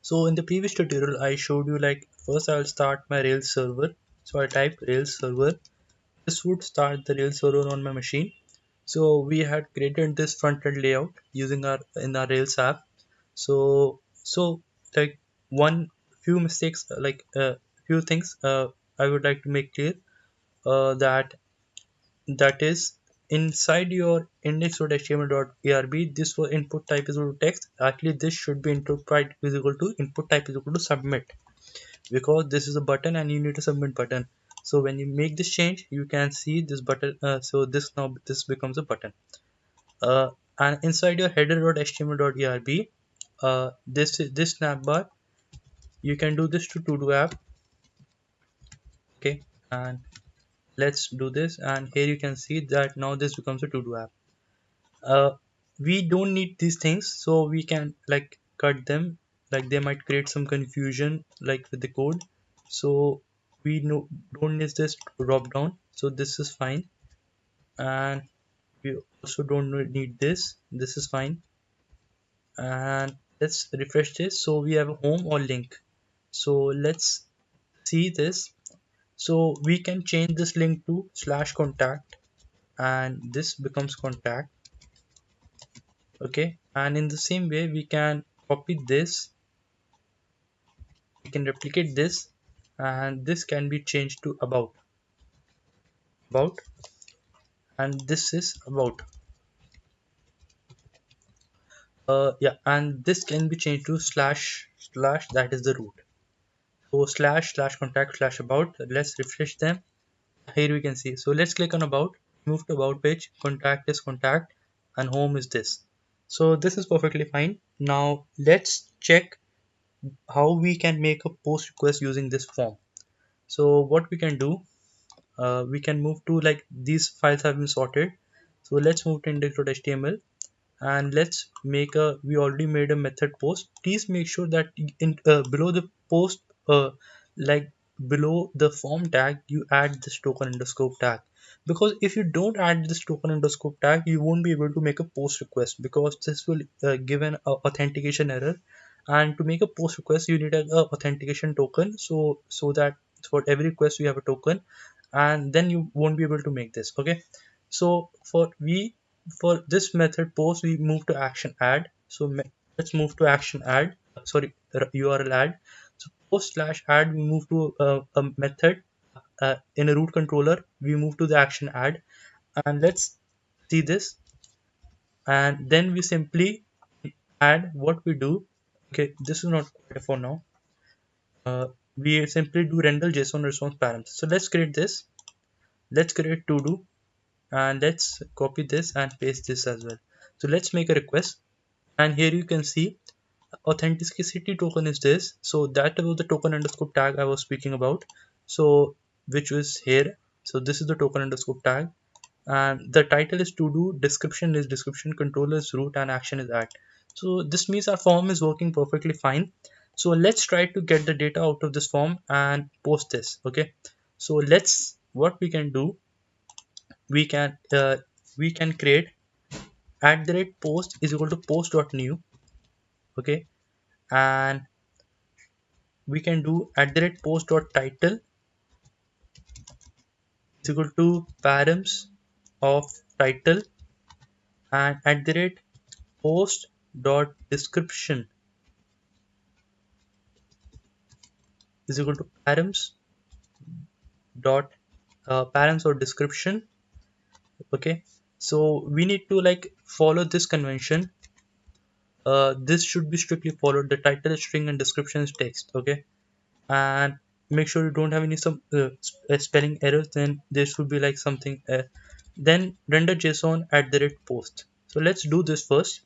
So in the previous tutorial I showed you, like, first I'll start my Rails server. So I type Rails server. This would start the Rails server on my machine. So we had created this front-end layout using our Rails app. So like, one few mistakes, few things I would like to make clear, that is, inside your index.html.arb, this for input type is equal to text. Actually this should be input type is equal to submit, because this is a button and you need a submit button. So when you make this change, you can see this button. So this becomes a button. And inside your header.html.arb, this snap bar, you can do this to do app. Okay, and let's do this, and here you can see that now this becomes a to do app. uh, we don't need these things, so we can like cut them, like they might create some confusion like with the code. So we don't need this drop down, so this is fine. And we also don't need this is fine. And let's refresh this, so we have a home or link. So let's see this. So we can change this link to /contact, and this becomes contact. Okay, and in the same way we can copy this, we can replicate this, and this can be changed to about, and this is about. Yeah, and this can be changed to slash, that is the root. So /contact/about. Let's refresh them. Here we can see. So let's click on about, move to about page, contact is contact, and home is this. So this is perfectly fine. Now let's check how we can make a post request using this form. So what we can do, we can move to, like, these files have been sorted. So let's move to index.html, and let's make a, we already made a method post. Please make sure that below the post, like below the form tag, you add this token underscore tag, because if you don't add this token underscore tag, you won't be able to make a post request, because this will give an authentication error. And to make a post request, you need a authentication token, so that for every request you have a token, and then you won't be able to make this. Okay, so for this method post, we move to action add. So let's move to action add, sorry, url add. So post slash add, we move to a method in a root controller, we move to the action add, and let's see this. And then we simply add what we do. Okay, this is not quite for now. We simply do render json response params. So let's create this, let's create to do, and let's copy this and paste this as well. So let's make a request, and here you can see authenticity token is this. So that was the token underscore tag I was speaking about, so which was here. So this is the token underscore tag, and the title is to do, description is description, controller is root, and action is add. So this means our form is working perfectly fine. So let's try to get the data out of this form and post this. Okay, so let's, what we can do, we can create @post is equal to post.new. Okay, and we can do @post.title is equal to params of title, and @post.description is equal to params dot params or description. Okay, so we need to like follow this convention. This should be strictly followed. The title is string and description is text. Okay, and make sure you don't have any some spelling errors. Then there should be like something, then render json @post. So let's do this first.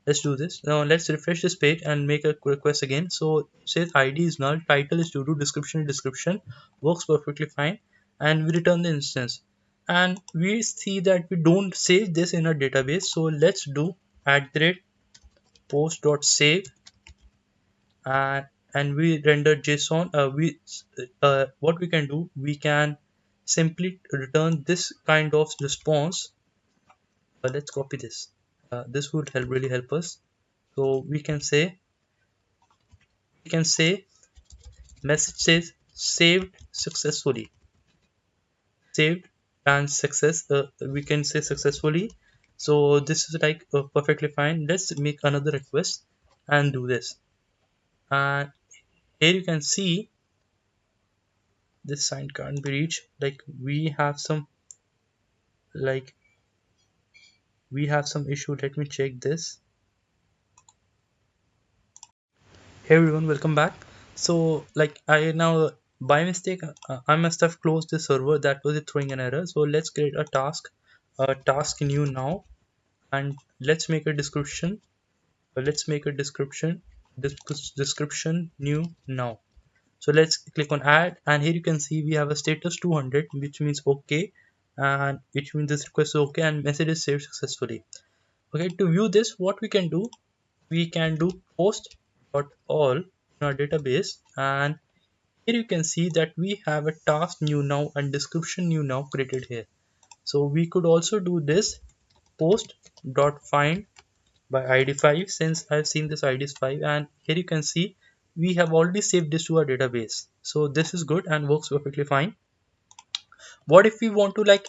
Let's do this now. Let's refresh this page and make a request again. So it says id is null, title is to do, description is description, works perfectly fine, and we return the instance. And we see that we don't save this in our database, so let's do @post.save, and we render json. What we can do, we can simply return this kind of response. Let's copy this. This would really help us. So we can say we can say message says saved successfully, saved and success, we can say successfully. So this is like perfectly fine. Let's make another request and do this. And here you can see this sign can't be reached. Like like we have some issue. Let me check this. Hey everyone, welcome back. So like I now by mistake I must have closed the server, that was it throwing an error. So let's create a task new now, and let's make a description. Let's make a description new now. So let's click on add, and here you can see we have a status 200, which means okay, and which means this request is okay and message is saved successfully. Okay, to view this, what we can do, we can do post dot all in our database, and here you can see that we have a task new now and description new now created here. So we could also do this post dot find by id 5, since I've seen this id is 5, and here you can see we have already saved this to our database. So this is good and works perfectly fine. What if we want to like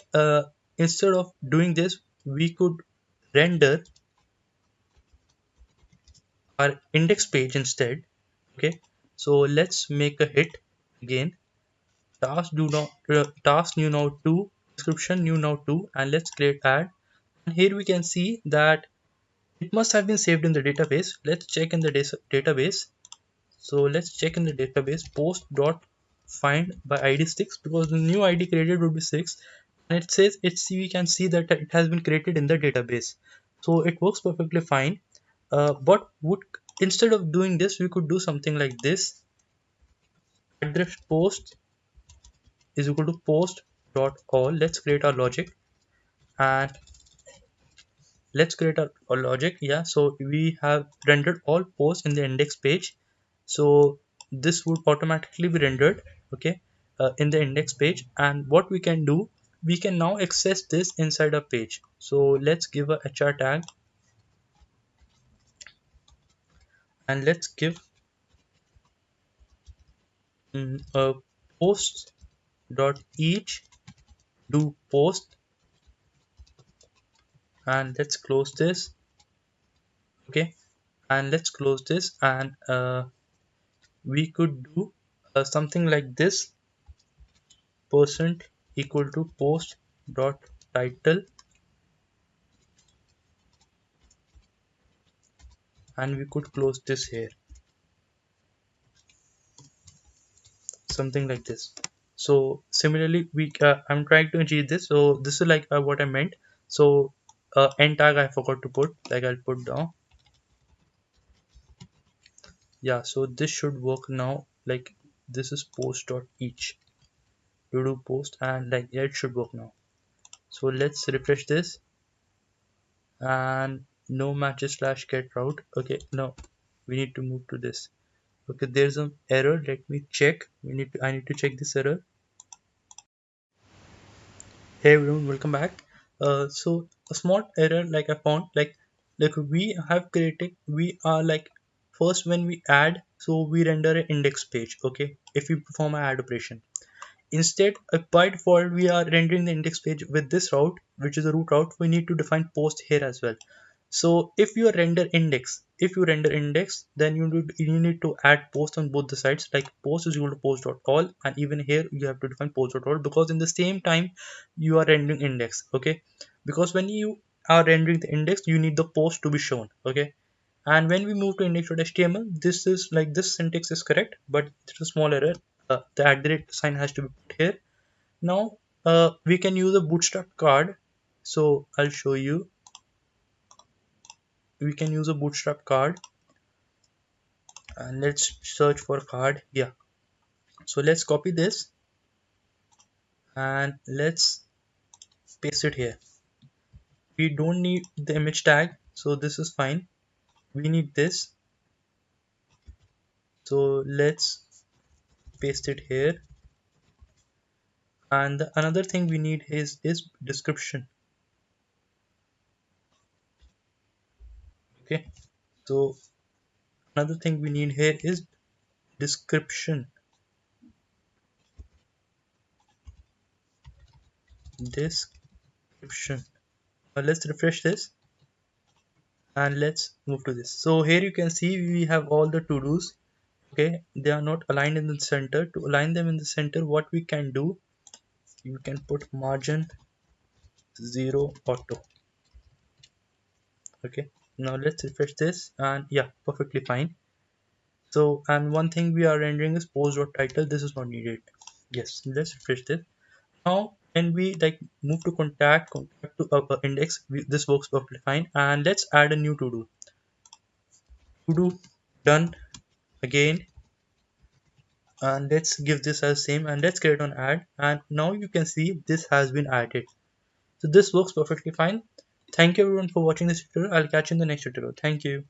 instead of doing this, we could render our index page instead. Okay, so let's make a hit again. Task new now 2, description new now 2, and let's create add. And here we can see that it must have been saved in the database. Let's check in the database. So let's check in the database post dot find by id 6, because the new id created would be 6, and it says we can see that it has been created in the database. So it works perfectly fine. But would instead of doing this, we could do something like this. Address post is equal to post dot all. Let's create our logic, and let's create a logic. Yeah, so we have rendered all posts in the index page, so this would automatically be rendered. Okay, in the index page. And what we can do, we can now access this inside a page. So let's give a hr tag, and let's give a post dot each do post, and let's close this. Okay, and let's close this, and we could do something like this: percent equal to post dot title, and we could close this here, something like this. So similarly we I'm trying to achieve this. So this is like what I meant. So end tag I forgot to put, like I'll put down. Yeah, so this should work now. Like this is post dot each, you do post, and like yeah, it should work now. So let's refresh this, and no matches slash get route. Okay, no, we need to move to this. Okay, there's an error, let me check. I need to check this error. Hey everyone, welcome back. So a small error like I found, like we have created, we are like, first when we add, so we render an index page. Okay, if we perform an add operation, instead by default we are rendering the index page with this route, which is the root route. We need to define post here as well. So if you render index, then you need to add post on both the sides. Like post is equal to post dot all, and even here you have to define post dot all, because in the same time you are rendering index. Okay, because when you are rendering the index, you need the post to be shown. Okay, and when we move to index.html, this is like, this syntax is correct, but there's a small error. The at the rate sign has to be put here. Now we can use a bootstrap card. So I'll show you. We can use a bootstrap card, and let's search for card. Yeah, so let's copy this and let's paste it here. We don't need the image tag, so this is fine. We need this, so let's paste it here. And the another thing we need is description. Okay, so another thing we need here is description, description. Let's refresh this and let's move to this. So here you can see we have all the to dos. Okay, they are not aligned in the center. To align them in the center, what we can do, you can put margin 0 auto. Okay, now let's refresh this and yeah, perfectly fine. So, and one thing we are rendering is post.title. This is not needed. Yes, let's refresh this. Now when we like move to contact to upper index, this works perfectly fine. And let's add a new to do done again, and let's give this as same and let's create an ad, and now you can see this has been added. So this works perfectly fine. Thank you everyone for watching this tutorial. I'll catch you in the next tutorial. Thank you.